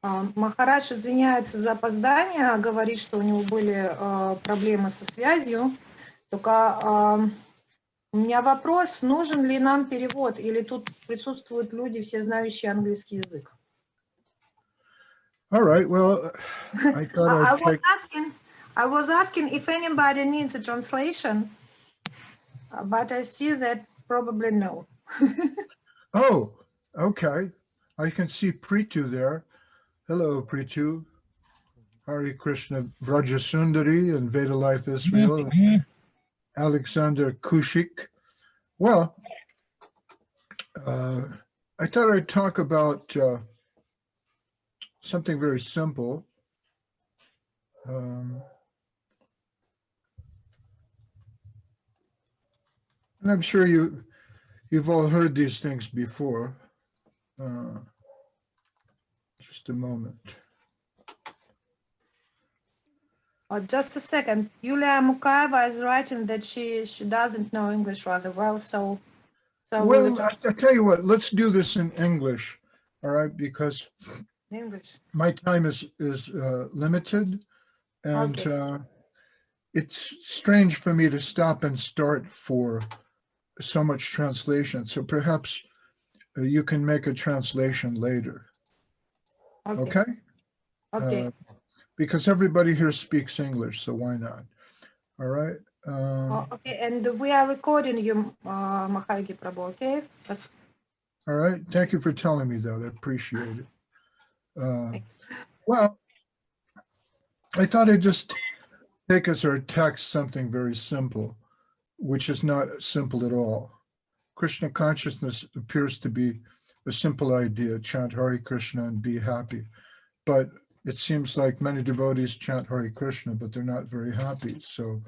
Махарадж извиняется за опоздание, говорит, что у него были проблемы со связью. Только у меня вопрос, нужен ли нам перевод, или тут присутствуют люди, все знающие английский язык? All right, well, I thought I was asking if anybody needs a translation, but I see that probably no. Oh, okay. I can see Pritu there. Hello, Pritu. Hare Krishna Vrajasundari and Vedalife-Israel, Alexander Kushik. Well, I thought I'd talk about something very simple. And I'm sure you've all heard these things before. Just a moment. Just a second. Yulia Mukayeva is writing that she doesn't know English rather well, so well, I'll tell you what, let's do this in English, all right, because English. My time is limited, and Okay. It's strange for me to stop and start for so much translation. So perhaps you can make a translation later. Okay? Okay. Because everybody here speaks English, so why not? All right? Okay, and we are recording you, Machaiyogi Prabhu, okay? All right. Thank you for telling me that. I appreciate it. Well, I thought I'd just take as our text something very simple, which is not simple at all. Krishna consciousness appears to be a simple idea, chant Hare Krishna and be happy. But it seems like many devotees chant Hare Krishna, but they're not very happy. So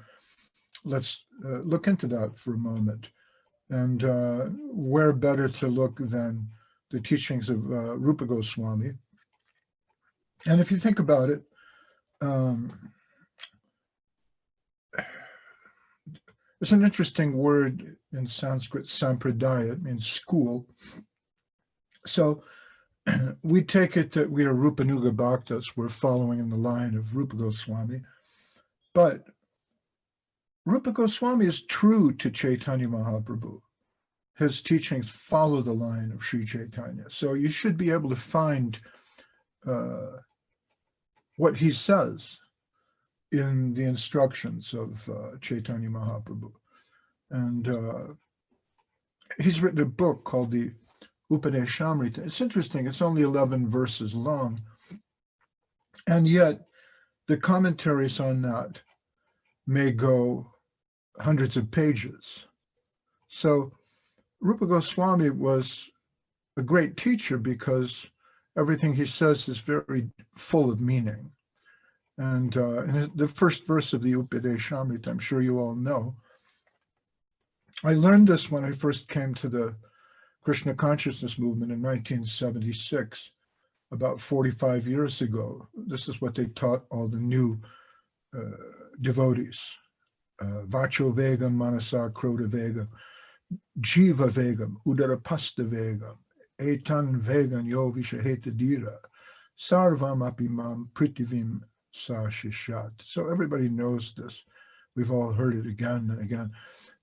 let's look into that for a moment. And where better to look than the teachings of Rupa Goswami. And if you think about it, there's an interesting word in Sanskrit, sampradaya, it means school. So we take it that we are Rupanuga Bhaktas, we're following in the line of Rupa Goswami. But Rupa Goswami is true to Chaitanya Mahaprabhu. His teachings follow the line of Sri Chaitanya. So you should be able to find what he says in the instructions of Chaitanya Mahaprabhu. And he's written a book called the Upadeshamrita. It's interesting, it's only 11 verses long. And yet the commentaries on that may go hundreds of pages. So Rupa Goswami was a great teacher because everything he says is very full of meaning. And in the first verse of the Upadeshamrita, I'm sure you all know, I learned this when I first came to the Krishna consciousness movement in 1976, about 45 years ago. This is what they taught all the new devotees. Vacho Vegam, Manasa Krota Vegam, Jiva Vegam, Udarapasta Vegam, Etan Vegan Yo Vishaheta Dira, Sarvam Apimam Pritivim Sa Shishat. So everybody knows this. We've all heard it again and again.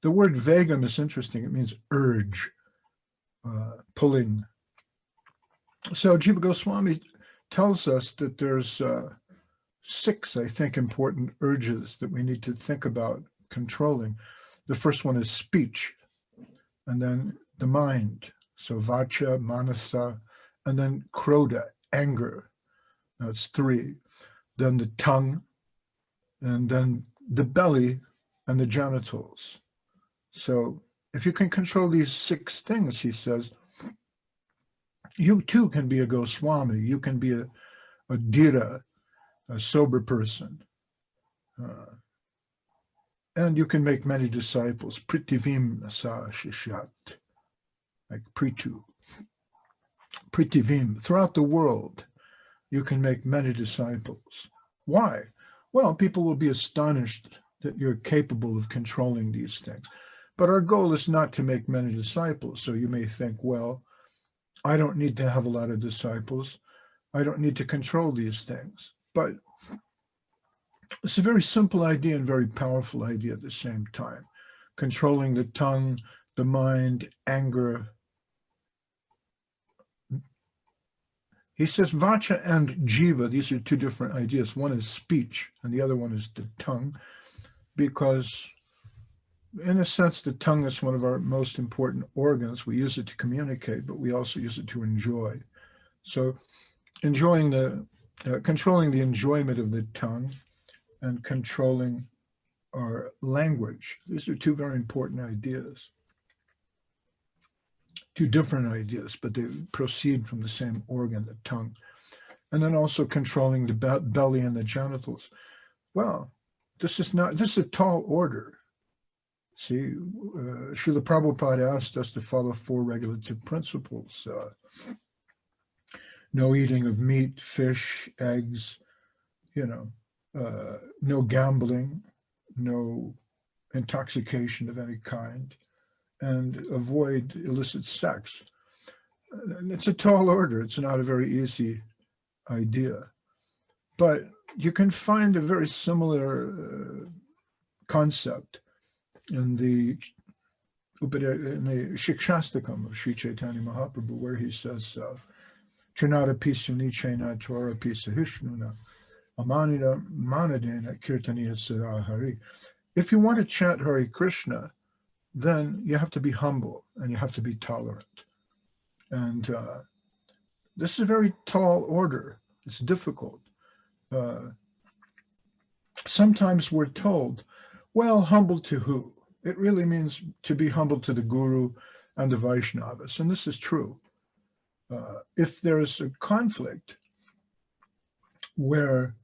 The word Vegam is interesting. It means urge, pulling. So Jiva Goswami tells us that there's 6, I think, important urges that we need to think about controlling. The first one is speech, and then the mind, so vacha, manasa, and then kroda, anger. That's 3. Then the tongue, and then the belly and the genitals. So if you can control these 6 things, he says, you too can be a Goswami. You can be a dhira, a sober person. And you can make many disciples. Pritivim sa shishat, like Pritu. Pritivim, throughout the world, you can make many disciples. Why? Well, people will be astonished that you're capable of controlling these things. But our goal is not to make many disciples. So you may think, well, I don't need to have a lot of disciples. I don't need to control these things. But it's a very simple idea and very powerful idea at the same time. Controlling the tongue, the mind, anger. He says vacha and jiva, these are two different ideas. One is speech and the other one is the tongue, because in a sense, the tongue is one of our most important organs. We use it to communicate, but we also use it to enjoy. So controlling the enjoyment of the tongue and controlling our language. These are two very important ideas. Two different ideas, but they proceed from the same organ, the tongue. And then also controlling the belly and the genitals. Well, this is a tall order. See, Srila Prabhupada asked us to follow 4 regulative principles. No eating of meat, fish, eggs, no gambling, no intoxication of any kind, and avoid illicit sex. It's a tall order. It's not a very easy idea. But you can find a very similar concept in the Shikshastakam of Sri Chaitanya Mahaprabhu, where he says, Trinata Pisuni Chena Chora Pisa Hishnuna Amanida Manadena Kirtaniya Sara Hari. If you want to chant Hare Krishna, then you have to be humble and you have to be tolerant. And this is a very tall order. It's difficult. Sometimes we're told, well, humble to who? It really means to be humble to the Guru and the Vaishnavas. And this is true. If there's a conflict where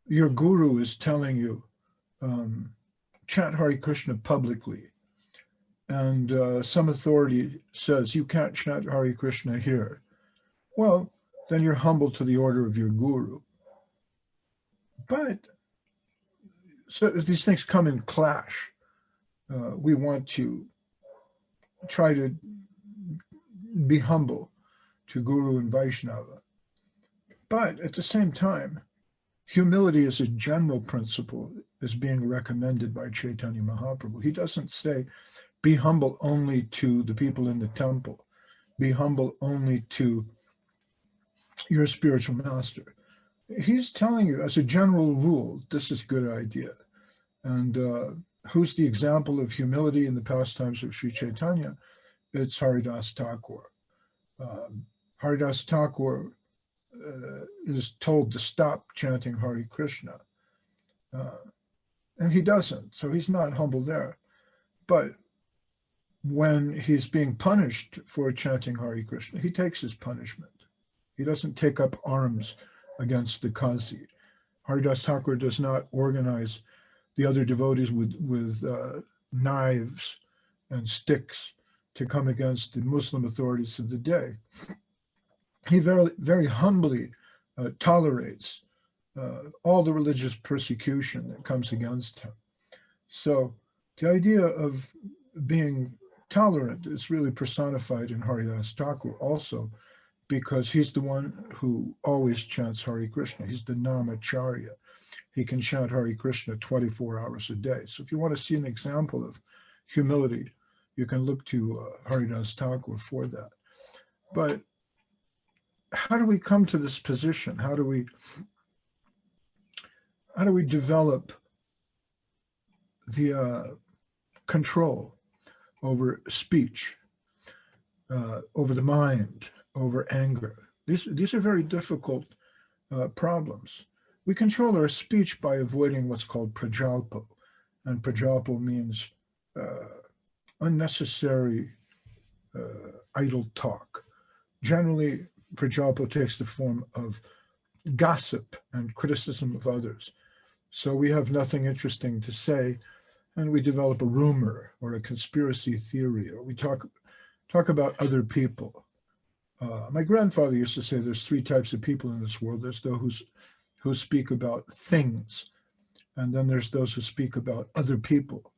your Guru is telling you, chant Hare Krishna publicly, and some authority says you can't chant Hare Krishna here, well, then you're humble to the order of your Guru. But so if these things come in clash, we want to try to be humble to Guru and Vaishnava. But at the same time, humility as a general principle is being recommended by Chaitanya Mahaprabhu. He doesn't say, be humble only to the people in the temple. Be humble only to your spiritual master. He's telling you, as a general rule, this is a good idea. And who's the example of humility in the pastimes of Sri Chaitanya? It's Haridas Thakur. Haridas Thakur is told to stop chanting Hare Krishna. And he doesn't, so he's not humble there. But when he's being punished for chanting Hare Krishna, he takes his punishment. He doesn't take up arms against the Qazi. Haridas Thakur does not organize the other devotees with knives and sticks to come against the Muslim authorities of the day. He very, very humbly tolerates all the religious persecution that comes against him. So the idea of being tolerant is really personified in Haridas Thakur also, because he's the one who always chants Hare Krishna. He's the Namacharya. He can chant Hare Krishna 24 hours a day. So if you want to see an example of humility, you can look to Haridas Thakur for that. But how do we come to this position? How do we develop the control over speech, over the mind, over anger? These are very difficult problems. We control our speech by avoiding what's called prajalpo, and prajalpo means unnecessary idle talk. Generally, prajalpo takes the form of gossip and criticism of others. So we have nothing interesting to say, and we develop a rumor or a conspiracy theory, or we talk about other people. My grandfather used to say there's 3 types of people in this world. There's those who speak about things, and then there's those who speak about other people,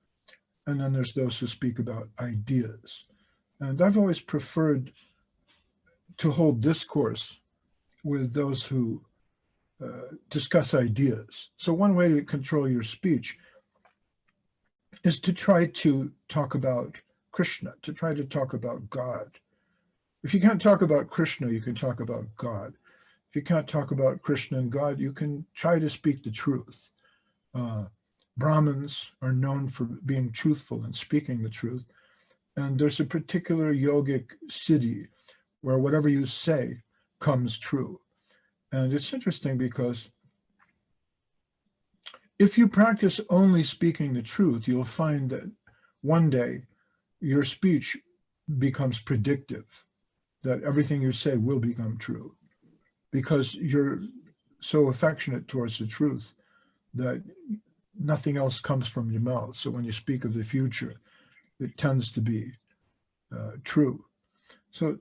and then there's those who speak about ideas. And I've always preferred to hold discourse with those who discuss ideas. So one way to control your speech is to try to talk about Krishna, to try to talk about God. If you can't talk about Krishna, you can talk about God. If you can't talk about Krishna and God, you can try to speak the truth. Brahmins are known for being truthful and speaking the truth. And there's a particular yogic siddhi where whatever you say comes true. And it's interesting because if you practice only speaking the truth, you'll find that one day your speech becomes predictive, that everything you say will become true because you're so affectionate towards the truth that nothing else comes from your mouth. So when you speak of the future, it tends to be true. So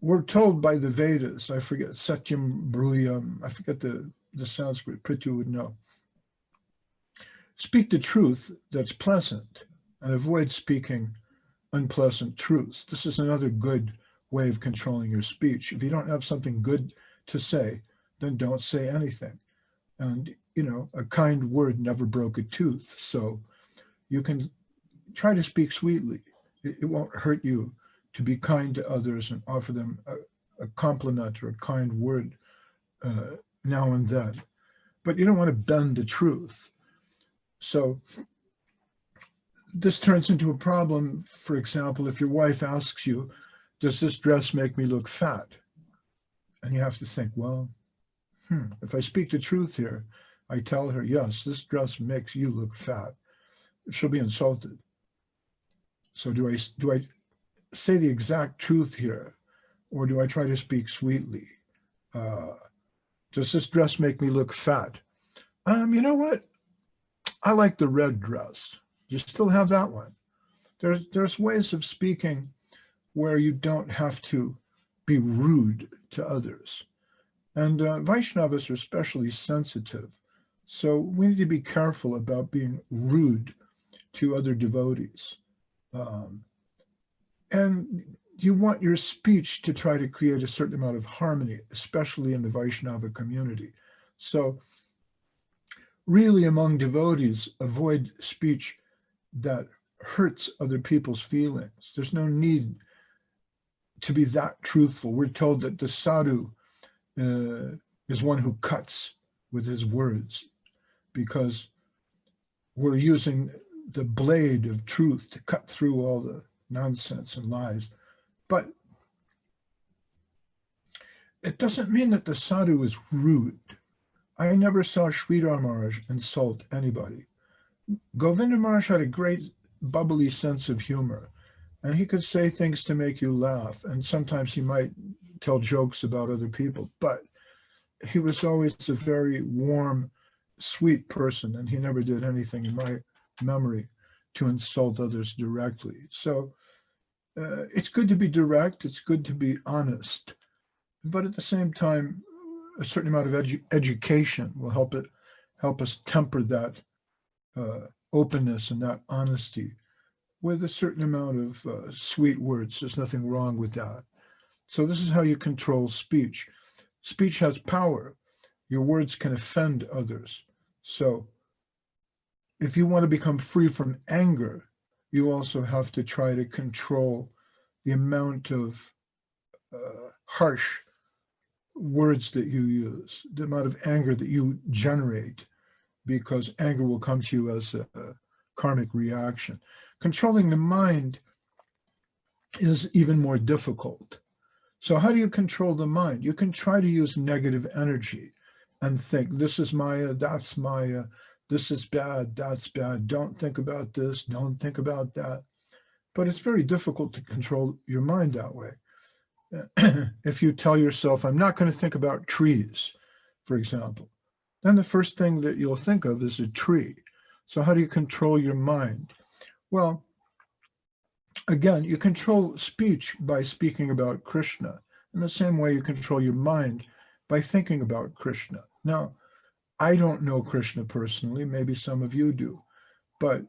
we're told by the Vedas, I forget, Satyam Bruyam, I forget the Sanskrit, Prithu would know. Speak the truth that's pleasant and avoid speaking unpleasant truths. This is another good way of controlling your speech. If you don't have something good to say, then don't say anything. And, you know, a kind word never broke a tooth. So you can try to speak sweetly. It won't hurt you to be kind to others and offer them a compliment or a kind word now and then. But you don't want to bend the truth. So this turns into a problem, for example, if your wife asks you, does this dress make me look fat? And you have to think, well, if I speak the truth here, I tell her, yes, this dress makes you look fat. She'll be insulted. So do I say the exact truth here, or do I try to speak sweetly? Does this dress make me look fat? You know what? I like the red dress. You still have that one. There's ways of speaking where you don't have to be rude to others. And Vaishnavas are especially sensitive. So we need to be careful about being rude to other devotees. And you want your speech to try to create a certain amount of harmony, especially in the Vaishnava community. So really among devotees, avoid speech that hurts other people's feelings. There's no need to be that truthful. We're told that the sadhu is one who cuts with his words because we're using the blade of truth to cut through all the nonsense and lies. But it doesn't mean that the sadhu is rude. I never saw Sridhar Maharaj insult anybody. Govinda Maharaj had a great bubbly sense of humor, and he could say things to make you laugh, and sometimes he might tell jokes about other people, but he was always a very warm, sweet person, and he never did anything in my memory to insult others directly. So it's good to be direct, it's good to be honest, but at the same time, a certain amount of education will help us temper that openness and that honesty with a certain amount of sweet words. There's nothing wrong with that. So this is how you control speech. Speech has power. Your words can offend others. So if you want to become free from anger, you also have to try to control the amount of harsh words that you use, the amount of anger that you generate, because anger will come to you as a karmic reaction. Controlling the mind is even more difficult. So how do you control the mind? You can try to use negative energy and think, this is Maya, that's Maya, this is bad, that's bad, don't think about this, don't think about that. But it's very difficult to control your mind that way. If you tell yourself, I'm not going to think about trees, for example, then the first thing that you'll think of is a tree. So how do you control your mind? Well, again, you control speech by speaking about Krishna. In the same way you control your mind by thinking about Krishna. Now, I don't know Krishna personally, maybe some of you do, but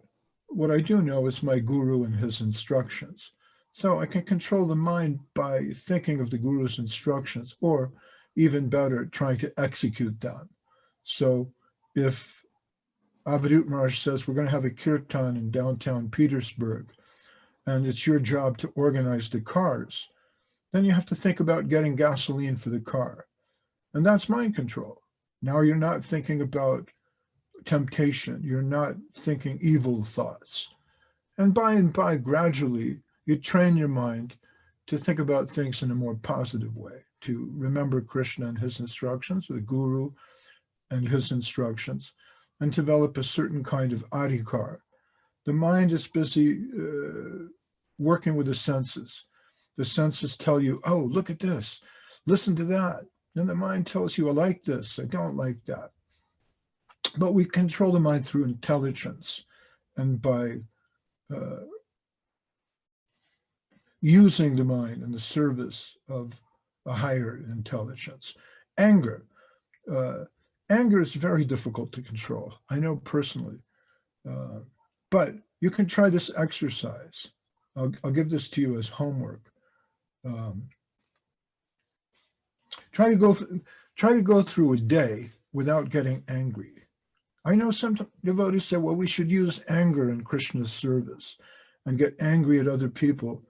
what I do know is my guru and his instructions. So I can control the mind by thinking of the guru's instructions or even better, trying to execute that. So if Avadut Maharaj says we're going to have a kirtan in downtown Petersburg, and it's your job to organize the cars, then you have to think about getting gasoline for the car. And that's mind control. Now you're not thinking about temptation. You're not thinking evil thoughts. And by, gradually, you train your mind to think about things in a more positive way, to remember Krishna and his instructions, the Guru and his instructions, and develop a certain kind of adhikar. The mind is busy working with the senses. The senses tell you, oh, look at this, listen to that. And the mind tells you, I like this, I don't like that. But we control the mind through intelligence and by using the mind in the service of a higher intelligence. Anger. Anger is very difficult to control. I know personally. But you can try this exercise. I'll give this to you as homework. Try to go through a day without getting angry. I know some devotees say, well, we should use anger in Krishna's service and get angry at other people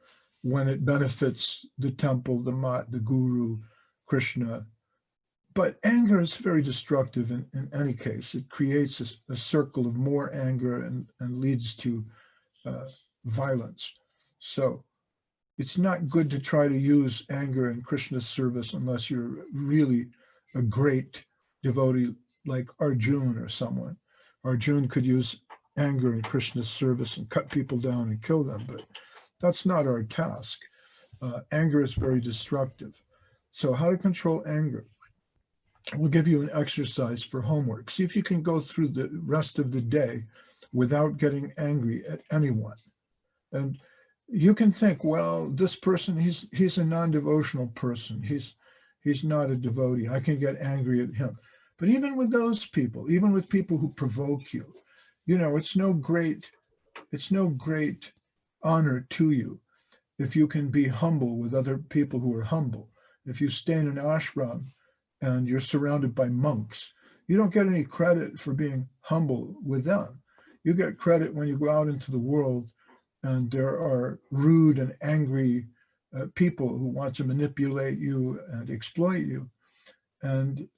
when it benefits the temple, the mat, the guru, Krishna. But anger is very destructive in any case. It creates a circle of more anger and leads to violence. So it's not good to try to use anger in Krishna's service unless you're really a great devotee like Arjuna or someone. Arjuna could use anger in Krishna's service and cut people down and kill them, but that's not our task. Anger is very destructive. So how to control anger? We'll give you an exercise for homework. See if you can go through the rest of the day without getting angry at anyone. And you can think, well, this person, he's a non-devotional person. He's not a devotee. I can get angry at him. But even with those people, even with people who provoke you, it's no great honor to you if you can be humble with other people who are humble. If you stay in an ashram and you're surrounded by monks, you don't get any credit for being humble with them. You get credit when you go out into the world and there are rude and angry people who want to manipulate you and exploit you. And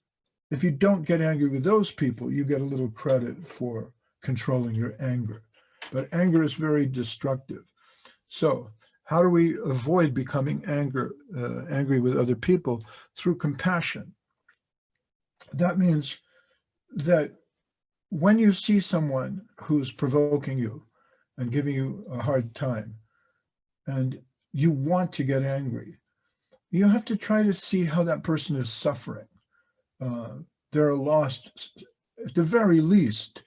if you don't get angry with those people, you get a little credit for controlling your anger. But anger is very destructive. So how do we avoid becoming angry with other people? Through compassion. That means that when you see someone who's provoking you and giving you a hard time, and you want to get angry, you have to try to see how that person is suffering. They're a lost, at the very least,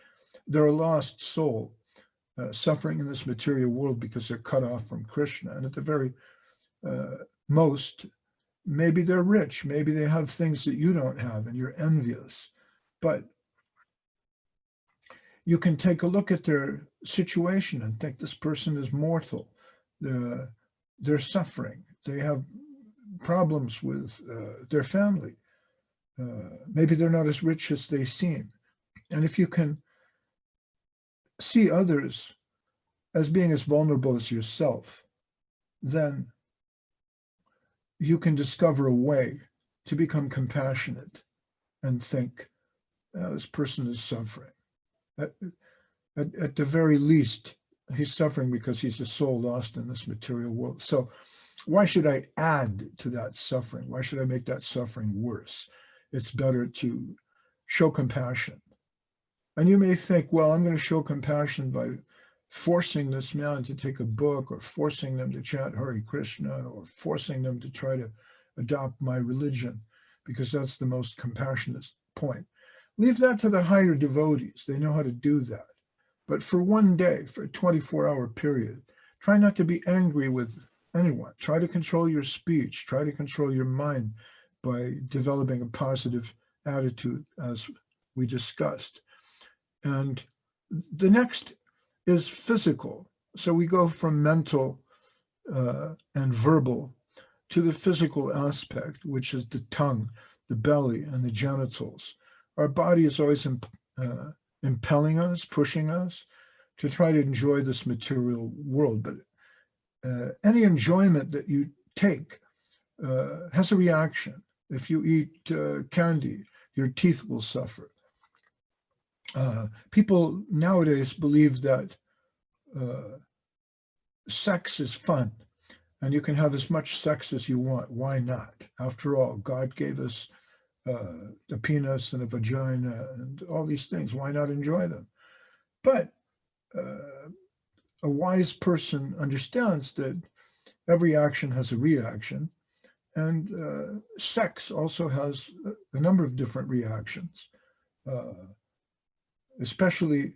they're a lost soul suffering in this material world because they're cut off from Krishna. And at the very most, maybe they're rich, maybe they have things that you don't have and you're envious. But you can take a look at their situation and think this person is mortal. They're suffering. They have problems with their family. Maybe they're not as rich as they seem. And if you can see others as being as vulnerable as yourself, then you can discover a way to become compassionate and think, this person is suffering. At the very least, he's suffering because he's a soul lost in this material world. So why should I add to that suffering? Why should I make that suffering worse? It's better to show compassion. And you may think, well, I'm going to show compassion by forcing this man to take a book, or forcing them to chant Hare Krishna, or forcing them to try to adopt my religion, because that's the most compassionate point. Leave that to the higher devotees. They know how to do that. But for one day, for a 24-hour period, try not to be angry with anyone. Try to control your speech. Try to control your mind by developing a positive attitude, as we discussed. And the next is physical. So we go from mental and verbal to the physical aspect, which is the tongue the belly, and the genitals. Our body is always impelling us, pushing us to try to enjoy this material world. But any enjoyment that you take has a reaction. If you eat candy, your teeth will suffer. People nowadays believe that sex is fun and you can have as much sex as you want. Why not? After all, God gave us a penis and a vagina and all these things. Why not enjoy them? But a wise person understands that every action has a reaction, and sex also has a number of different reactions, especially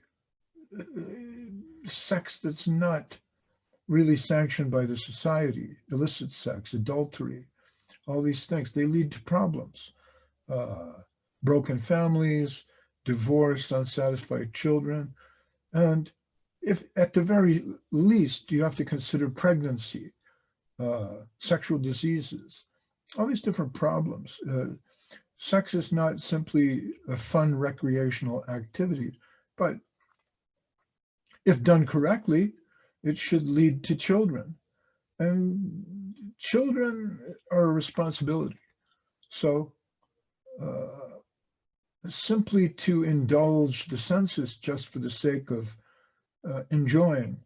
sex that's not really sanctioned by the society, illicit sex, adultery, all these things, they lead to problems. Broken families, divorce, unsatisfied children, and if at the very least you have to consider pregnancy, sexual diseases, all these different problems. Sex is not simply a fun recreational activity, but if done correctly, it should lead to children. And children are a responsibility. So simply to indulge the senses just for the sake of enjoying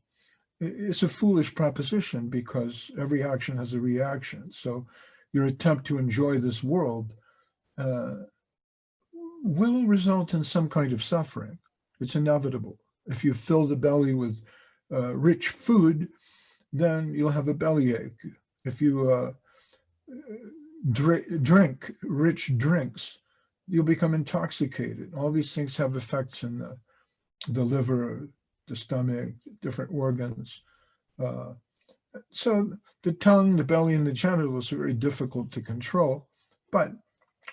is a foolish proposition, because every action has a reaction. So your attempt to enjoy this world will result in some kind of suffering. It's inevitable. If you fill the belly with rich food, then you'll have a bellyache. If you drink rich drinks, you'll become intoxicated. All these things have effects in the liver, the stomach, different organs. So the tongue, the belly, and the genitals are very difficult to control, but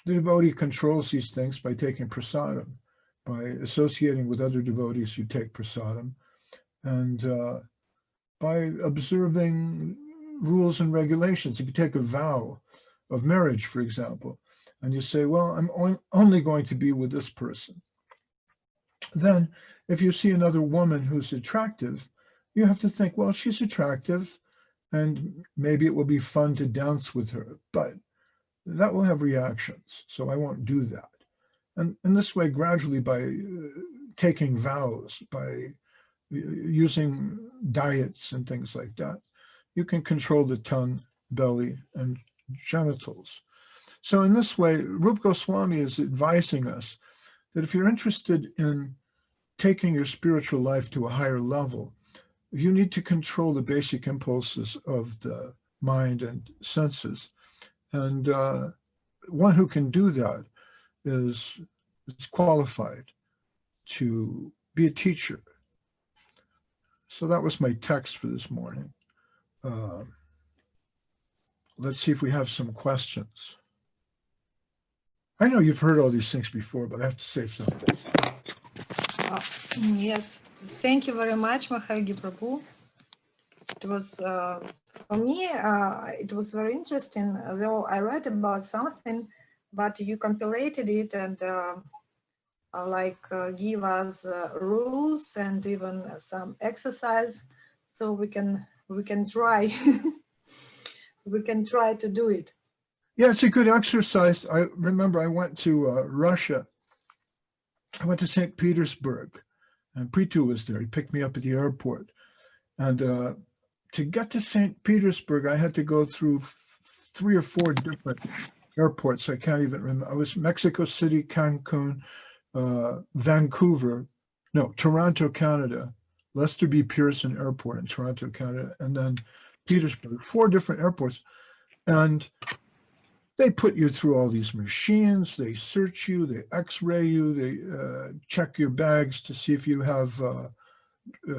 the devotee controls these things by taking prasadam, by associating with other devotees who take prasadam, and by observing rules and regulations. If you take a vow of marriage, for example, and you say, well, I'm only going to be with this person, then if you see another woman who's attractive, you have to think, well, she's attractive, and maybe it will be fun to dance with her, but that will have reactions, so I won't do that. And in this way, gradually, by taking vows, by using diets and things like that, you can control the tongue, belly, and genitals. So in this way, Rupa Goswami is advising us that if you're interested in taking your spiritual life to a higher level, you need to control the basic impulses of the mind and senses. And one who can do that is qualified to be a teacher. So that was my text for this morning. Let's see if we have some questions. I know you've heard all these things before, but I have to say something. Yes, thank you very much, Mахайоги Prabhu. It was, for me, it was very interesting, though I read about something, but you compilated it and give us rules and even some exercise, so we can try we can try to do it. Yeah, it's a good exercise. I remember I went to Russia. I went to St. Petersburg, and Pritu was there. He picked me up at the airport. And to get to St. Petersburg, I had to go through 3 or 4 different airports. I can't even remember. I was Mexico City, Cancun, Vancouver, no, Toronto, Canada, Lester B. Pearson Airport in Toronto, Canada, and then Petersburg, 4 different airports. And they put you through all these machines, they search you, they x-ray you, they check your bags to see if you have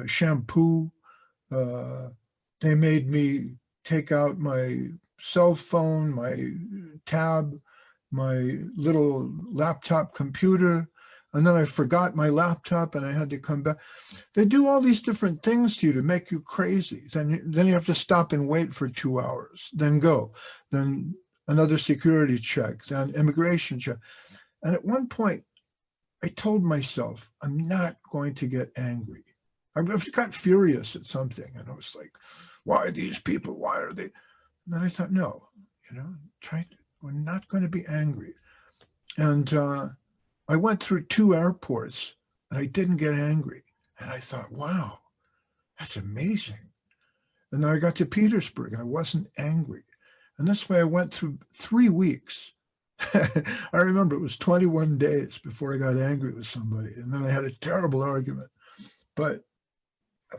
shampoo. They made me take out my cell phone, my tab, my little laptop computer, and then I forgot my laptop and I had to come back. They do all these different things to you to make you crazy. Then you have to stop and wait for 2 hours, then go. Then another security check, then immigration check. And at one point, I told myself, I'm not going to get angry. I got furious at something, and I was like, why are these people, why are they? And then I thought, no, we're not going to be angry. And I went through 2 airports, and I didn't get angry. And I thought, wow, that's amazing. And then I got to Petersburg, and I wasn't angry. And this way I went through 3 weeks. I remember it was 21 days before I got angry with somebody. And then I had a terrible argument. But I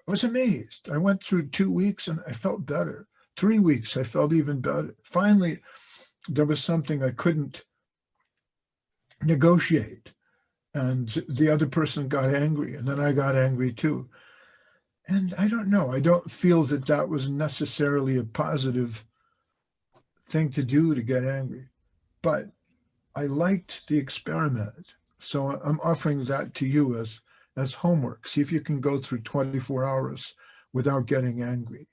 was amazed. I went through 2 weeks and I felt better. 3 weeks, I felt even better. Finally, there was something I couldn't negotiate. And the other person got angry, and then I got angry too. And I don't know. I don't feel that that was necessarily a positive thing to do, to get angry. But I liked the experiment. So I'm offering that to you as homework. See if you can go through 24 hours without getting angry.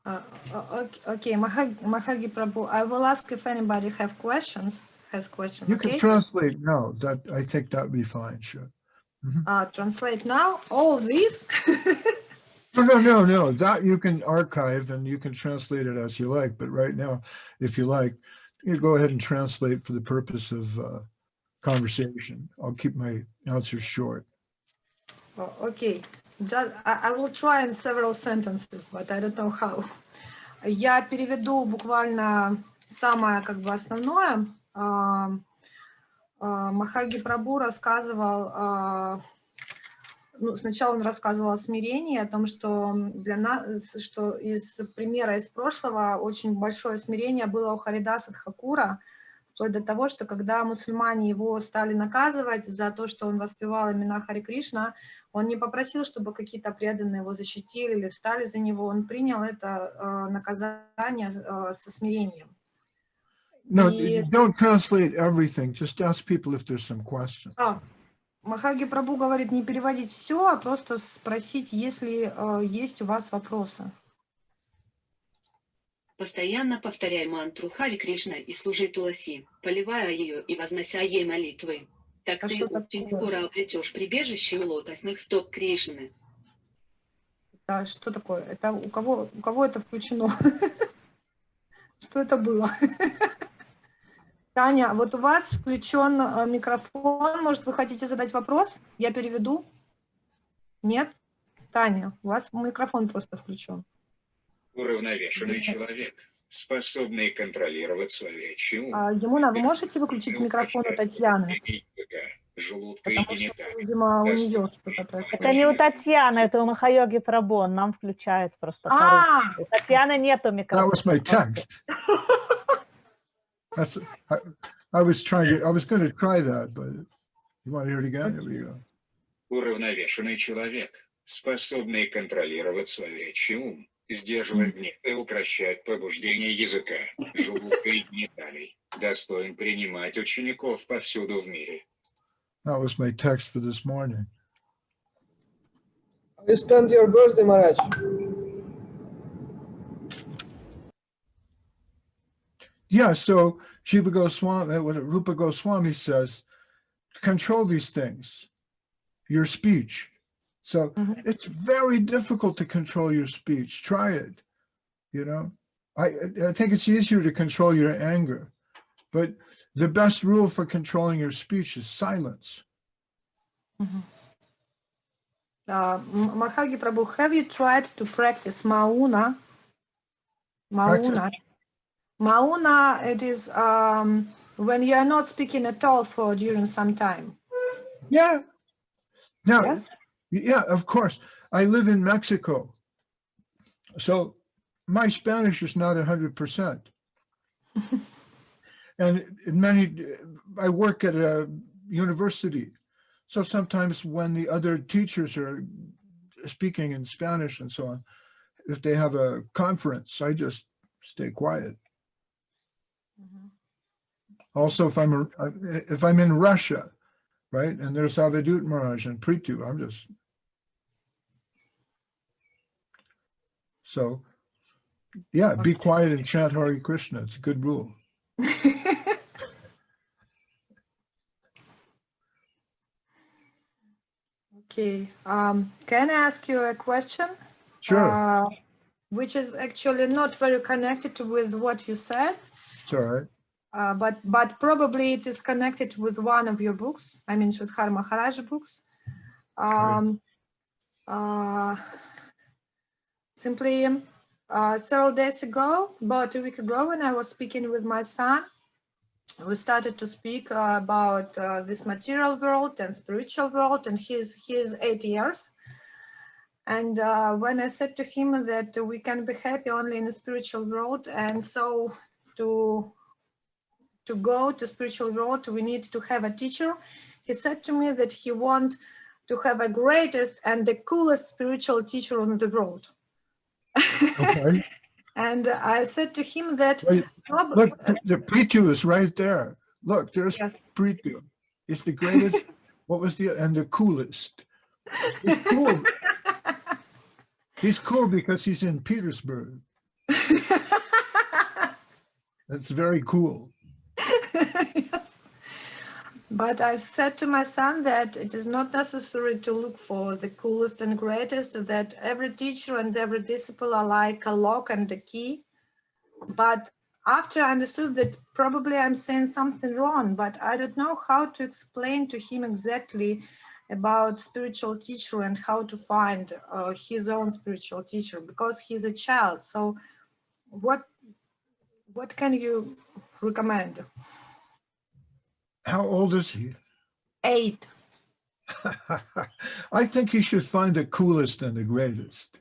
Okay, Mахайоги Prabhu, I will ask if anybody has questions, You okay? can translate now. I think that would be fine, sure. Translate now, all this? No. That you can archive and you can translate it as you like. But right now, if you like, you go ahead and translate for the purpose of conversation. I'll keep my answers short. Okay, I will try in several sentences, but I don't know how. Я переведу буквально самое основное. Махайоги Прабху рассказывал, сначала он рассказывал о смирении, о том, что для нас, что из примера из прошлого очень большое смирение было у Харидаса Тхакура, вплоть до того, что когда мусульмане его стали наказывать за то, что он воспевал имена Хари Кришна, он не попросил, чтобы какие-то преданные его защитили или встали за него, он принял это наказание со смирением. No, don't translate everything. Just ask people if there's some questions. Махайоги Прабху говорит, не переводить все, а просто спросить, если есть у вас вопросы. Постоянно повторяй мантру Хари Кришна и служи Туласи, поливая ее и вознося ей молитвы. Так ты очень скоро обретешь прибежище у лотосных стоп Кришны. Да, что такое? Это у кого это включено? Что это было? Таня, вот у вас включен микрофон. Может, вы хотите задать вопрос? Я переведу? Нет? Таня, у вас микрофон просто включен. Уравновешенный человек, способный контролировать свою речь. Емуна, вы можете выключить микрофон у Татьяны? Потому что, видимо, у нее что-то происходит. Это не у Татьяны, это у Махайоги Прабху. Он нам включает просто. У Татьяны нету микрофона. That was my text. I was going to try that, but you want to hear it again? Here we go. Уравновешенный человек, способный контролировать свою речь и ум, сдерживать гнев и укрощать побуждение языка, желудка и гениталий, достоин принимать учеников повсюду в мире. That was my text for this morning. How you spent your birthday, Maharaj? Yeah, so Jiva Goswami, what Rupa Goswami says, control these things, your speech. So it's very difficult to control your speech. Try it, I think it's easier to control your anger, but the best rule for controlling your speech is silence. Махайоги Прабху, have you tried to practice Mauna? Mauna, it is when you are not speaking at all during some time. Yeah. Now, Yes? Yeah, of course. I live in Mexico, so my Spanish is not 100%. And I work at a university, so sometimes when the other teachers are speaking in Spanish and so on, if they have a conference, I just stay quiet. Also, if I'm in Russia, right, and there's Avadut Maharaj and Prithu, I'm just so Yeah, be quiet and chant Hare Krishna. It's a good rule. Okay. Can I ask you a question? Sure. Which is actually not very connected with what you said. It's all right. But probably it is connected with one of your books. I mean, Sridhar Maharaj books. Simply several days ago, about a week ago, when I was speaking with my son, we started to speak about this material world and spiritual world, and he's 8 years. And when I said to him that we can be happy only in the spiritual world, and so to go to spiritual world, we need to have a teacher. He said to me that he wants to have a greatest and the coolest spiritual teacher on the world. Okay. And I said to him that... Wait, look, the Prithu is right there. Look, there's Yes. Prithu. It's the greatest, and the coolest. He's cool. He's cool because he's in Petersburg. That's very cool. Yes. But I said to my son that it is not necessary to look for the coolest and greatest, that every teacher and every disciple are like a lock and a key. But after I understood that probably I'm saying something wrong, but I don't know how to explain to him exactly about spiritual teacher and how to find his own spiritual teacher, because he's a child. So what can you recommend? How old is he? 8. I think he should find the coolest and the greatest.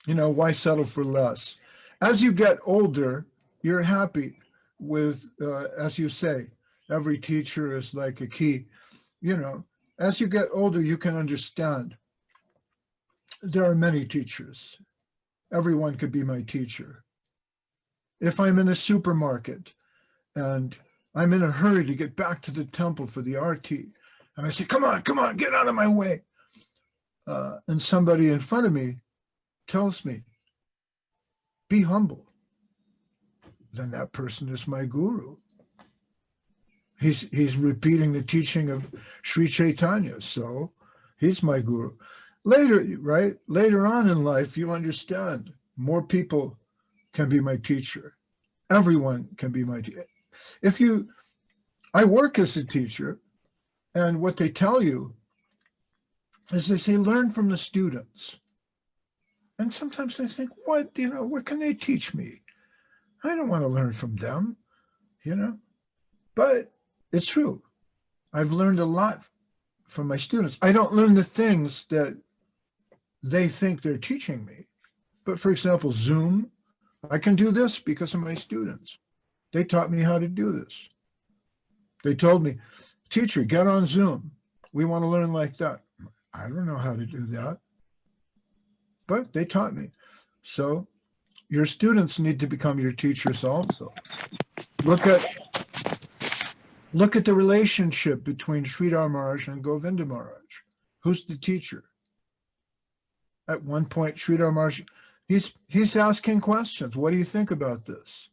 You know, why settle for less? As you get older, you're happy with, as you say, every teacher is like a key. You know, as you get older, you can understand there are many teachers. Everyone could be my teacher. If I'm in a supermarket and I'm in a hurry to get back to the temple for the arti, and I say, come on, get out of my way. And somebody in front of me tells me, be humble. Then that person is my guru. He's repeating the teaching of Sri Chaitanya, so he's my guru. Later on in life, you understand more people can be my teacher. Everyone can be my teacher. I work as a teacher, and what they tell you is they say, learn from the students. And sometimes I think, what can they teach me? I don't want to learn from them, but it's true. I've learned a lot from my students. I don't learn the things that they think they're teaching me. But for example, Zoom, I can do this because of my students. They taught me how to do this. They told me, teacher, get on Zoom. We want to learn like that. I don't know how to do that, but they taught me. So your students need to become your teachers also. Look at the relationship between Sridhar Maharaj and Govinda Maharaj. Who's the teacher? At one point, Sridhar Maharaj, he's asking questions. What do you think about this?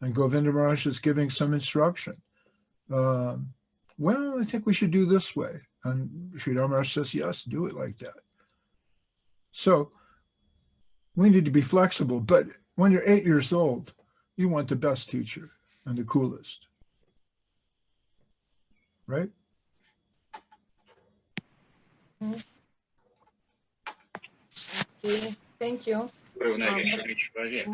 And Govinda Maharaj is giving some instruction. Well, I think we should do this way. And Sridhar Maharaj says, yes, do it like that. So we need to be flexible. But when you're 8 years old, you want the best teacher and the coolest. Right? Thank you. Уравновешенный человек,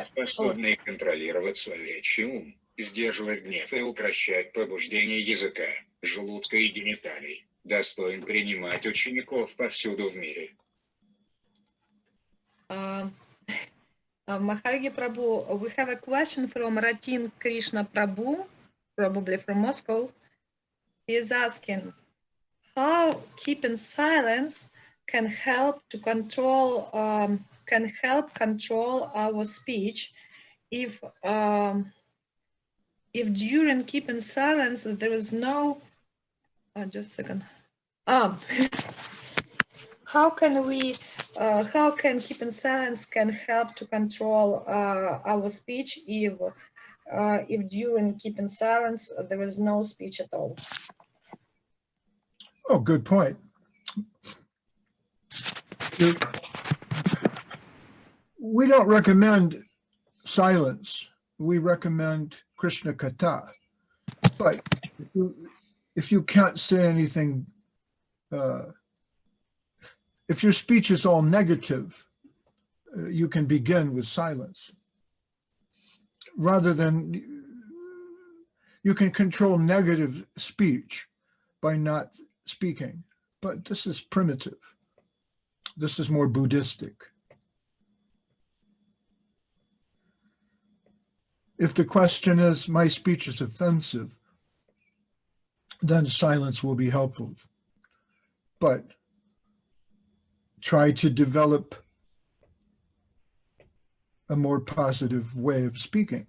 способный контролировать свой речь и ум, сдерживать гнев и укрощать побуждение языка, желудка и гениталий, достоин принимать учеников повсюду в мире. Махайоги Прабhu, we have a question from Ratin Krishna Prabhu, probably from Moscow. He is asking, how keeping silence can help control our speech if during keeping silence there is no just a second. How how can keeping silence can help to control our speech if during keeping silence there is no speech at all? Oh, good point. We don't recommend silence. We recommend Krishna Katha. But if you can't say anything, if your speech is all negative, you can begin with silence. Rather than, you can control negative speech by not speaking. But this is primitive. This is more Buddhistic. If the question is, my speech is offensive, then silence will be helpful. But try to develop a more positive way of speaking.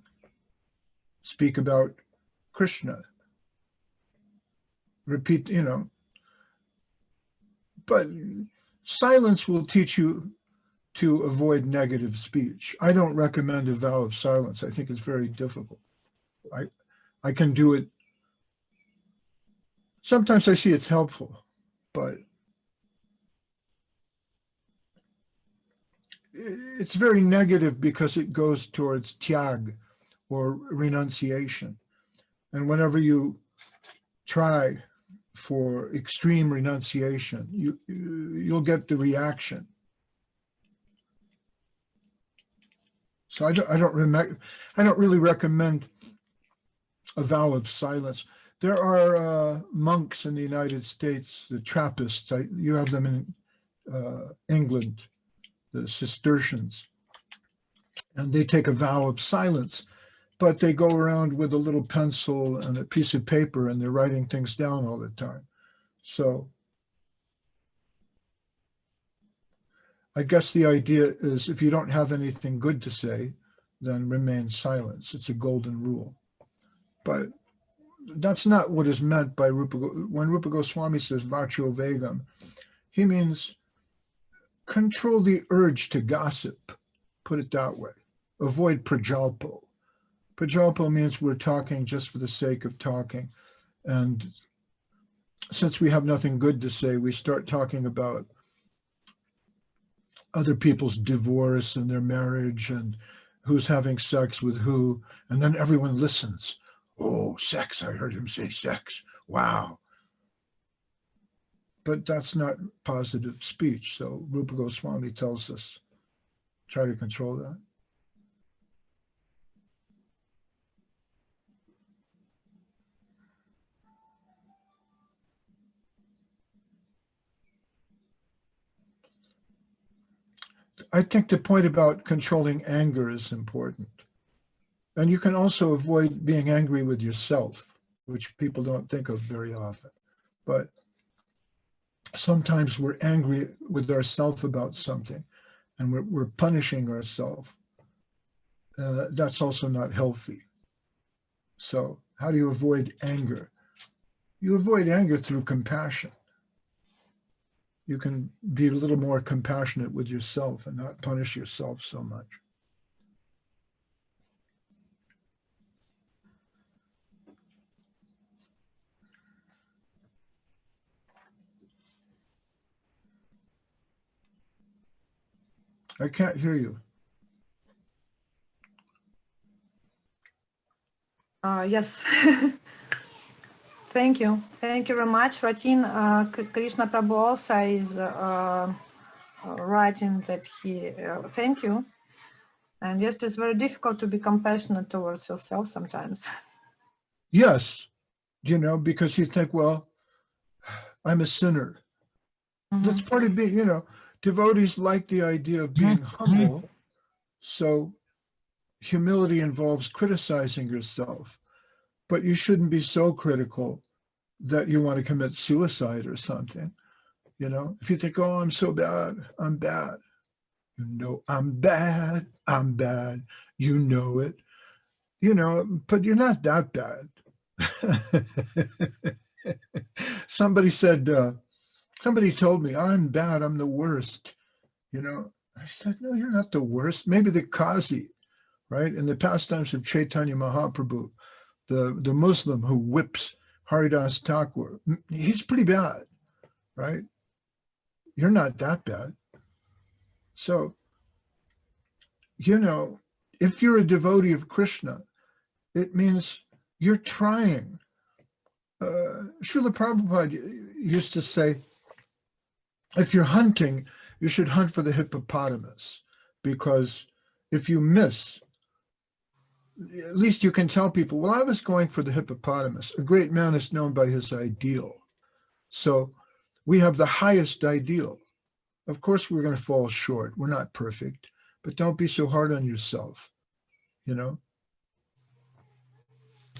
Speak about Krishna. Repeat, but silence will teach you to avoid negative speech. I don't recommend a vow of silence. I think it's very difficult. I can do it. Sometimes I see it's helpful, but it's very negative because it goes towards tyag or renunciation. And whenever you try for extreme renunciation, you'll get the reaction. So I don't really recommend a vow of silence. There are monks in the United States, the Trappists. You have them in England, the Cistercians, and they take a vow of silence, but they go around with a little pencil and a piece of paper, and they're writing things down all the time. So I guess the idea is if you don't have anything good to say, then remain silent. It's a golden rule. But that's not what is meant by when Rupa Goswami says Vacho Vegam, he means control the urge to gossip, put it that way. Avoid prajalpo. Prajalpo means we're talking just for the sake of talking. And since we have nothing good to say, we start talking about other people's divorce and their marriage and who's having sex with who, and then everyone listens. Oh, sex, I heard him say sex. Wow. But that's not positive speech. So Rupa Goswami tells us, try to control that. I think the point about controlling anger is important. And you can also avoid being angry with yourself, which people don't think of very often. But sometimes we're angry with ourselves about something, and we're punishing ourselves. That's also not healthy. So how do you avoid anger? You avoid anger through compassion. You can be a little more compassionate with yourself and not punish yourself so much. I can't hear you. Yes. Thank you. Thank you very much, Ratin. Krishna Prabhu also is writing that he, thank you. And yes, it's very difficult to be compassionate towards yourself sometimes. Yes, because you think, well, I'm a sinner. Mm-hmm. That's part of being, devotees like the idea of being humble. So humility involves criticizing yourself, but you shouldn't be so critical that you want to commit suicide or something. If you think, oh, I'm so bad, I'm bad. I'm bad, I'm bad. You know it, but you're not that bad. Somebody said, Somebody told me, I'm bad, I'm the worst. You know, I said, no, you're not the worst. Maybe the Qazi, right? In the pastimes of Chaitanya Mahaprabhu, the Muslim who whips Haridas Thakur, he's pretty bad, right? You're not that bad. So, you know, if you're a devotee of Krishna, it means you're trying. Srila Prabhupada used to say, if you're hunting, you should hunt for the hippopotamus, because if you miss, at least you can tell people, well, I was going for the hippopotamus. A great man is known by his ideal. So we have the highest ideal. Of course, we're going to fall short. We're not perfect, but don't be so hard on yourself, you know?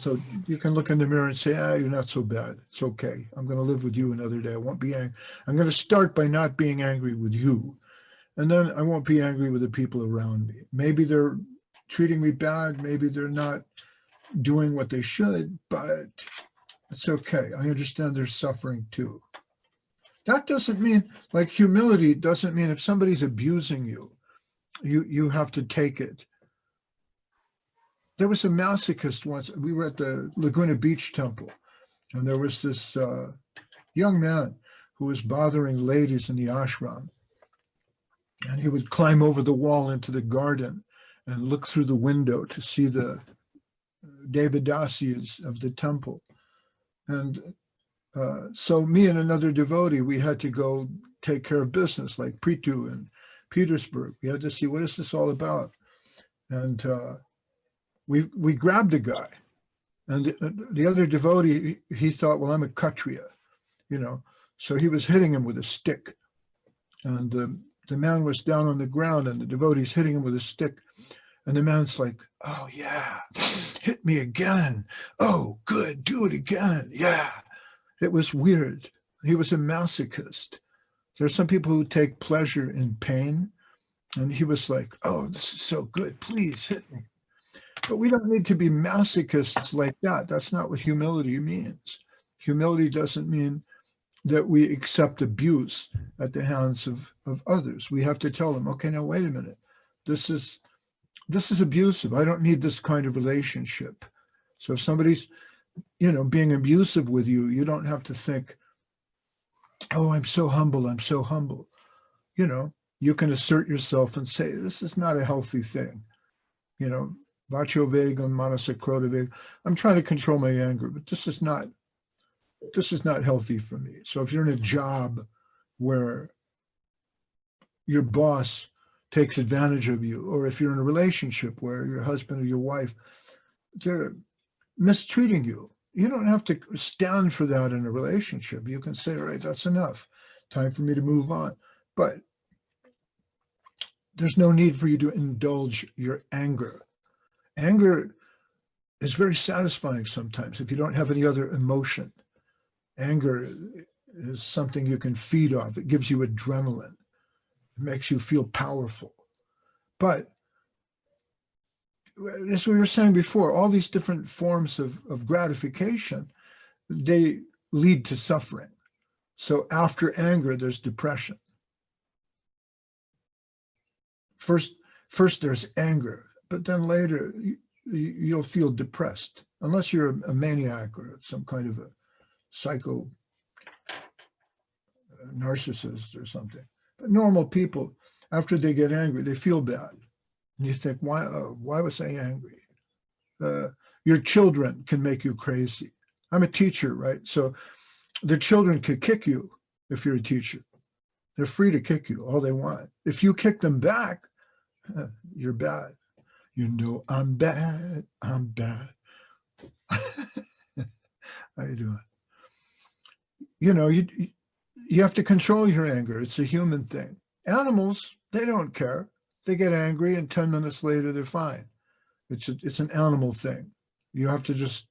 So you can look in the mirror and say, you're not so bad. It's okay. I'm going to live with you another day. I won't be angry. I'm going to start by not being angry with you. And then I won't be angry with the people around me. Maybe they're treating me bad. Maybe they're not doing what they should, but it's okay. I understand they're suffering too. That doesn't mean, like, humility doesn't mean if somebody's abusing you, you have to take it. There was a masochist once. We were at the Laguna Beach Temple, and there was this young man who was bothering ladies in the ashram. And he would climb over the wall into the garden and look through the window to see the Devadasis of the temple. And so me and another devotee, we had to go take care of business, like Pritu in Petersburg. We had to see, what is this all about? And we grabbed a guy, and the other devotee, he thought, well, I'm a Kshatriya, you know, so he was hitting him with a stick, and the man was down on the ground, and the devotee's hitting him with a stick, and the man's like, oh yeah, hit me again. Oh, good, do it again. Yeah. It was weird. He was a masochist. There are some people who take pleasure in pain, and he was like, oh, this is so good, please hit me. But we don't need to be masochists like that. That's not what humility means. Humility doesn't mean that we accept abuse at the hands of others. We have to tell them, okay, now wait a minute. This is abusive. I don't need this kind of relationship. So if somebody's, you know, being abusive with you, you don't have to think, oh, I'm so humble, I'm so humble. You know, you can assert yourself and say, this is not a healthy thing. You know, Vacho Vegam, Manasa Krota Vegam. I'm trying to control my anger, but this is not healthy for me. So if you're in a job where your boss takes advantage of you, or if you're in a relationship where your husband or your wife, they're mistreating you, you don't have to stand for that in a relationship. You can say, all right, that's enough. Time for me to move on. But there's no need for you to indulge your anger. Anger is very satisfying sometimes if you don't have any other emotion. Anger is something you can feed off. It gives you adrenaline. It makes you feel powerful. But as we were saying before, all these different forms of gratification, they lead to suffering. So after anger, there's depression. First there's anger, but then later you'll feel depressed, unless you're a maniac or some kind of a psycho narcissist or something. But normal people, after they get angry, they feel bad. And you think, why was I angry? Your children can make you crazy. I'm a teacher, right? So the children could kick you if you're a teacher. They're free to kick you all they want. If you kick them back, you're bad. You know, I'm bad, I'm bad. How you doing? You know, you have to control your anger. It's a human thing. Animals, they don't care. They get angry and 10 minutes later they're fine. It's an animal thing. You have to just,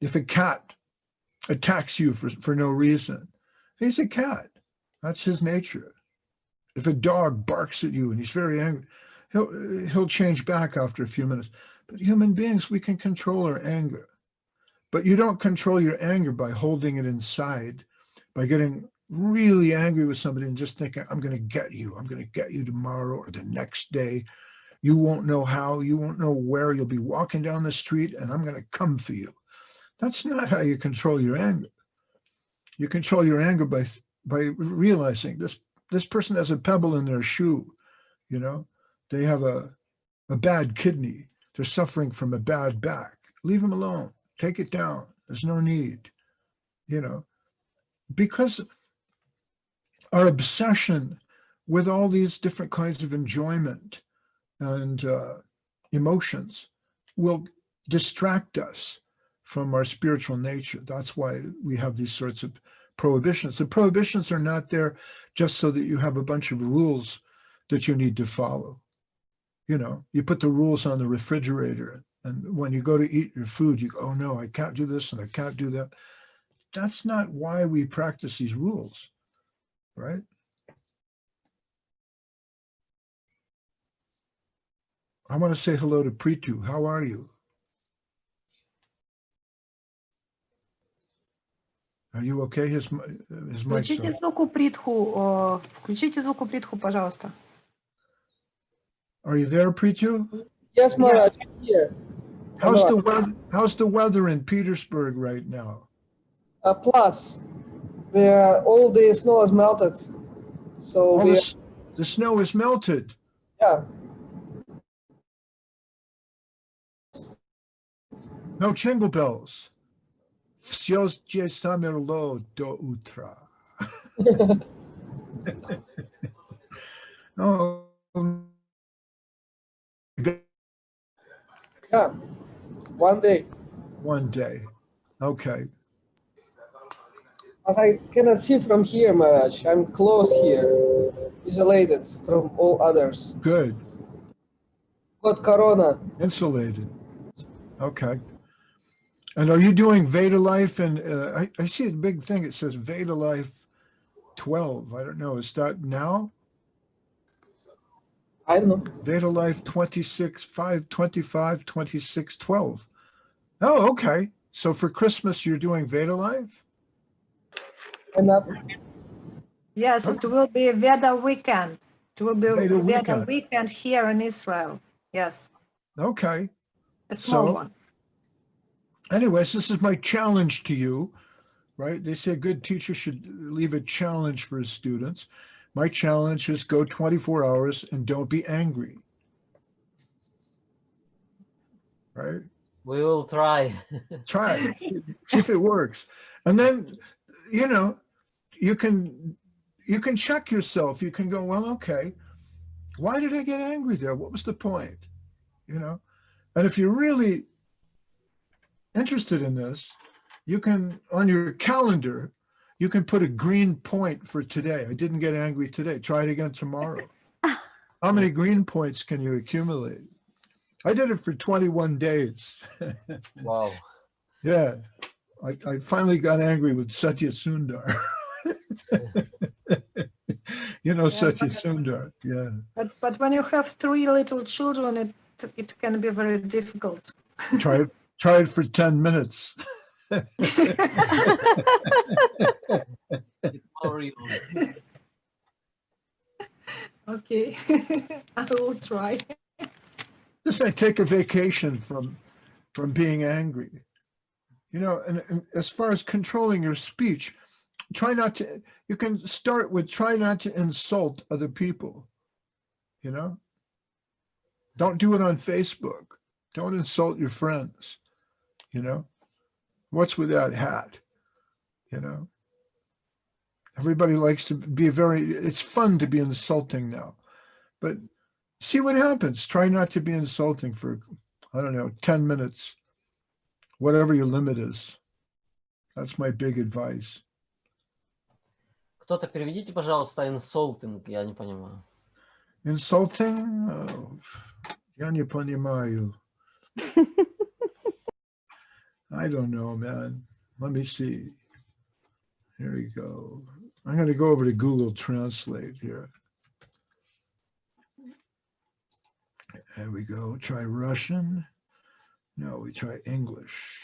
if a cat attacks you for no reason, he's a cat. That's his nature. If a dog barks at you and he's very angry, he'll change back after a few minutes. But human beings, we can control our anger. But you don't control your anger by holding it inside, by getting really angry with somebody and just thinking, I'm going to get you tomorrow or the next day. You won't know how, you won't know where, you'll be walking down the street and I'm going to come for you. That's not how you control your anger. You control your anger by realizing this person has a pebble in their shoe, you know, they have a bad kidney, they're suffering from a bad back. Leave them alone, take it down. There's no need, you know, because our obsession with all these different kinds of enjoyment and emotions will distract us from our spiritual nature. That's why we have these sorts of prohibitions. The prohibitions are not there just so that you have a bunch of rules that you need to follow. You know, you put the rules on the refrigerator, and when you go to eat your food, you go, oh no, I can't do this and I can't do that. That's not why we practice these rules, right? I want to say hello to Pritu. How are you? Are you okay? His mic's Включите on. звук у Притху, пожалуйста. Are you there, Pritu? Yes, Maharaj, I'm here. How's the weather in Petersburg right now? Plus, all the snow is melted. So the snow is melted. Yeah. No jingle bells. Всё замерло до утра. Oh. Yeah, one day. One day. Okay. But I cannot see from here, Maharaj. I'm close here, isolated from all others. Good. Got corona. Insulated. Okay. And are you doing Vedalife? And I see a big thing. It says Vedalife 12. I don't know. Is that now? I don't know. Vedalife 26, 5, 25, 26, 12. Oh, okay. So for Christmas, you're doing Vedalife? I'm not. Yes, it will be Veda weekend. It will be Veda Veda weekend here in Israel. Yes. Okay. A small one. Anyways, this is my challenge to you, right? They say a good teacher should leave a challenge for his students. My challenge is go 24 hours and don't be angry. Right? We will try. Try. See if it works. And then, you know, you can check yourself. You can go, well, okay, why did I get angry there? What was the point? You know? And if you're really interested in this, you can, on your calendar, you can put a green point for today. I didn't get angry today. Try it again tomorrow. How many green points can you accumulate? I did it for 21 days. Wow. Yeah. I finally got angry with Satya Sundar. You know, Satya Sundar. Yeah. But when you have 3 little children, it can be very difficult. Try it for 10 minutes. Okay, I will try. Just like take a vacation from being angry. You know, and as far as controlling your speech, try not to, you can start with try not to insult other people, you know? Don't do it on Facebook. Don't insult your friends, you know? What's with that hat, you know? Everybody likes to be it's fun to be insulting now, but see what happens. Try not to be insulting for, I don't know, 10 minutes, whatever your limit is. That's my big advice. Кто-то переведите, пожалуйста, insulting, я не понимаю. Insulting? Я не понимаю. I don't know, man. Let me see. Here we go. I'm going to go over to Google Translate here. There we go. Try Russian. No, we try English.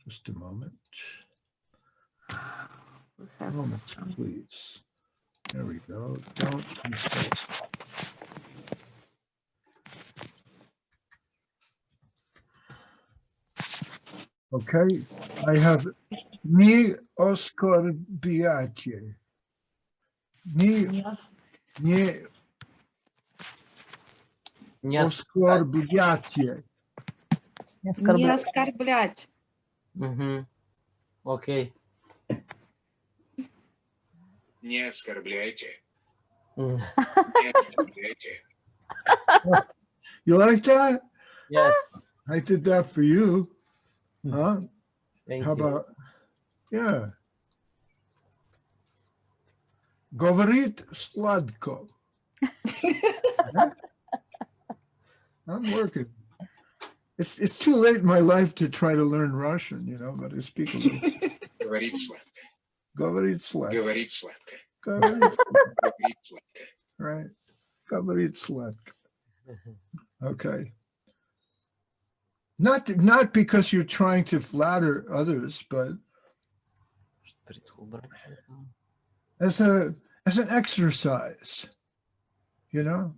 Just a moment. We have Oh, some. please. There we go. Don't consult. Okay, I have ni oskorbiatie. Ni Yes. не Не оскорбляйте. Не Не оскорбляй. оскорблять. Угу. Окей. Не оскорбляйте. М. Не оскорбляйте. You like that? Yes. I did that for you. Huh? Thank How you. about, yeah. Говорит сладко. I'm working. It's too late in my life to try to learn Russian, you know, but I speak a little. Говорит сладко. Говорит сладко. Говорит сладко. Говорит, Говорит сладко. right. Говорит сладко. Okay. Not because you're trying to flatter others, but as an exercise, you know.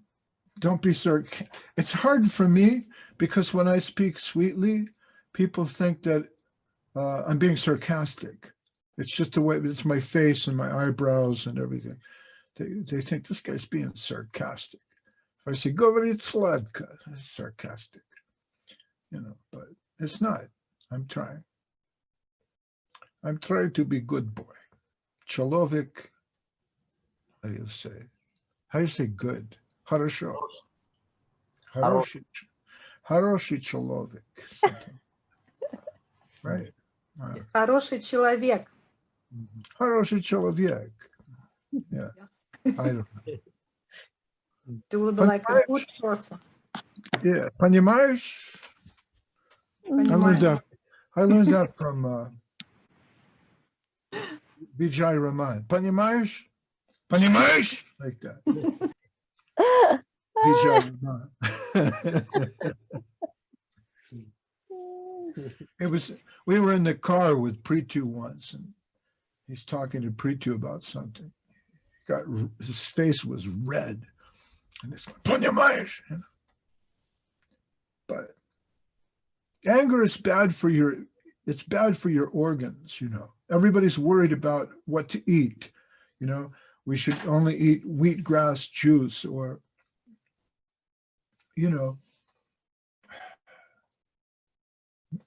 Don't be it's hard for me because when I speak sweetly, people think that I'm being sarcastic. It's just the way, it's my face and my eyebrows and everything. They think this guy's being sarcastic. If I say, говорит сладко, it's sarcastic, you know, but it's not. I'm trying to be good boy. Человек, how do you say? How do you say good? Хорошо. Хороший человек. Right. Хороший человек. Хороший человек. Yeah. I don't know. You will be like a good person. Yeah. Понимаешь? Понимаю. I learned that from Vijay Raman. Понимаешь? Понимаешь? Like that. Vijay Raman. We were in the car with Pritu once, and he's talking to Pritu about something. His face was red, and it's like, понимаешь? You know? But anger is bad for your organs, you know. Everybody's worried about what to eat, you know. We should only eat wheatgrass juice, or, you know,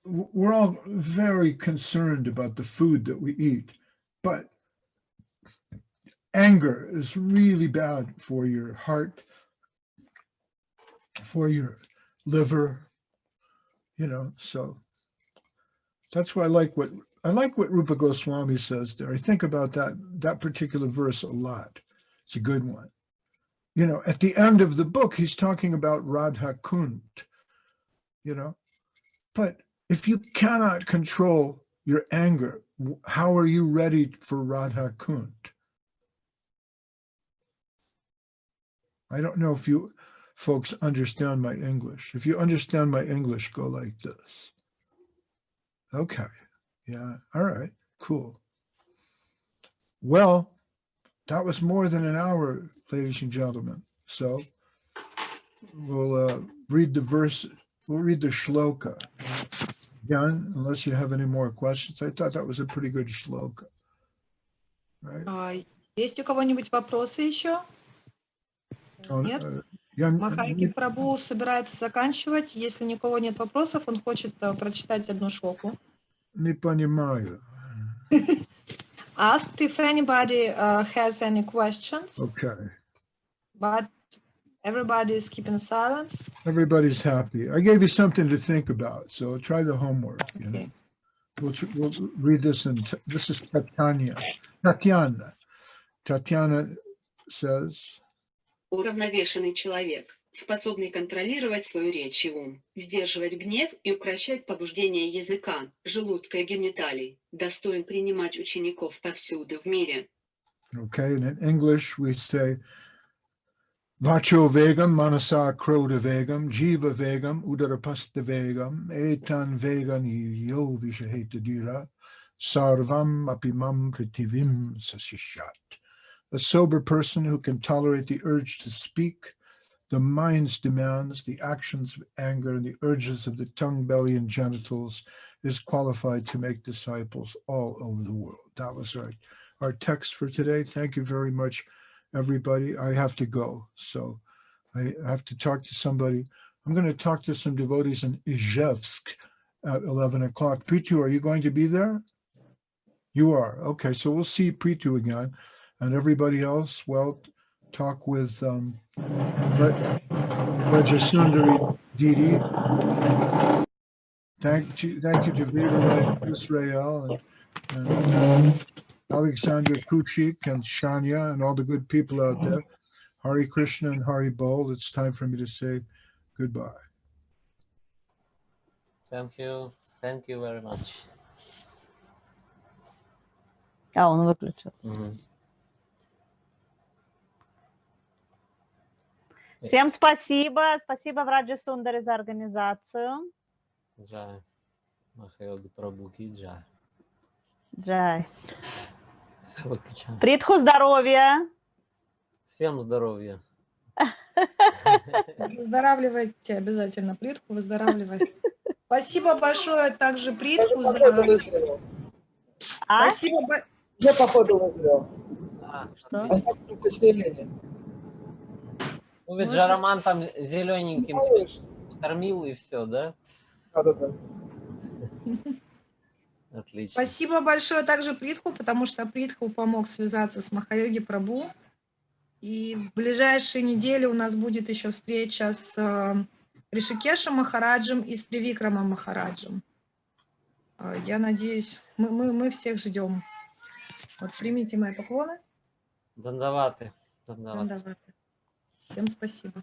we're all very concerned about the food that we eat, but anger is really bad for your heart, for your liver, you know. So that's why I like what Rupa Goswami says there. I think about that particular verse a lot. It's a good one. You know, at the end of the book, he's talking about Radha Kund, you know. But if you cannot control your anger, how are you ready for Radha Kund? I don't know if you folks understand my English. If you understand my English, go like this. Okay. Yeah. All right. Cool. Well, that was more than an hour, ladies and gentlemen. So we'll read the verse. We'll read the shloka. Again, unless you have any more questions. I thought that was a pretty good shloka. Right? Есть у кого-нибудь вопросы еще? Нет? Махайоги Прабху собирается заканчивать. Если ни у кого нет вопросов, он хочет прочитать одну шлоку. Не понимаю. Asked if anybody has any questions. Okay. But everybody is keeping silence. Everybody's happy. I gave you something to think about, so try the homework. Okay. You know? We'll read this, and this is Tatiana. Tatiana says, Уравновешенный человек, способный контролировать свою речь и ум, сдерживать гнев и укрощать побуждение языка, желудка и гениталий, достоин принимать учеников повсюду в мире. Okay, and in English we say, Vacho vegam, manasa kroda vegam, jiva vegam, udarapasta vegam, etan vegan yo vishaheta dira, sarvam apimam prithivim sasishat. A sober person who can tolerate the urge to speak, the mind's demands, the actions of anger, and the urges of the tongue, belly, and genitals, is qualified to make disciples all over the world. That was our text for today. Thank you very much, everybody. I have to go, so I have to talk to somebody. I'm going to talk to some devotees in Izhevsk at 11 o'clock. Pritu, are you going to be there? You are. Okay, so we'll see Pritu again. And everybody else, well, talk with Rajasundari Didi. Thank you to Vedalife-Israel and Alexandra Kuchik and Shania and all the good people out there. Hare Krishna and Hari Bol. It's time for me to say goodbye. Thank you. Thank you very much. Он выключил. Всем спасибо. Спасибо, Враджа Сундари, за организацию. Джай. Махайоги Прабху ки джай. Джай. Все, выключаем. Притху, здоровья. Всем здоровья. Выздоравливайте обязательно, Притху, выздоравливайте. Спасибо большое также Притху за... Спасибо. Я походу выздоровел. Что? Осталось уточнение. Ну ведь Жараман там зелененьким кормил и все, да? Да. Отлично. Спасибо большое также Притху, потому что Притху помог связаться с Махайоги Прабху. И в ближайшие недели у нас будет еще встреча с Ришикешем Махараджем и с Тривикрамом Махараджем. Я надеюсь, мы всех ждем. Вот примите мои поклоны. Дандаваты. Всем спасибо.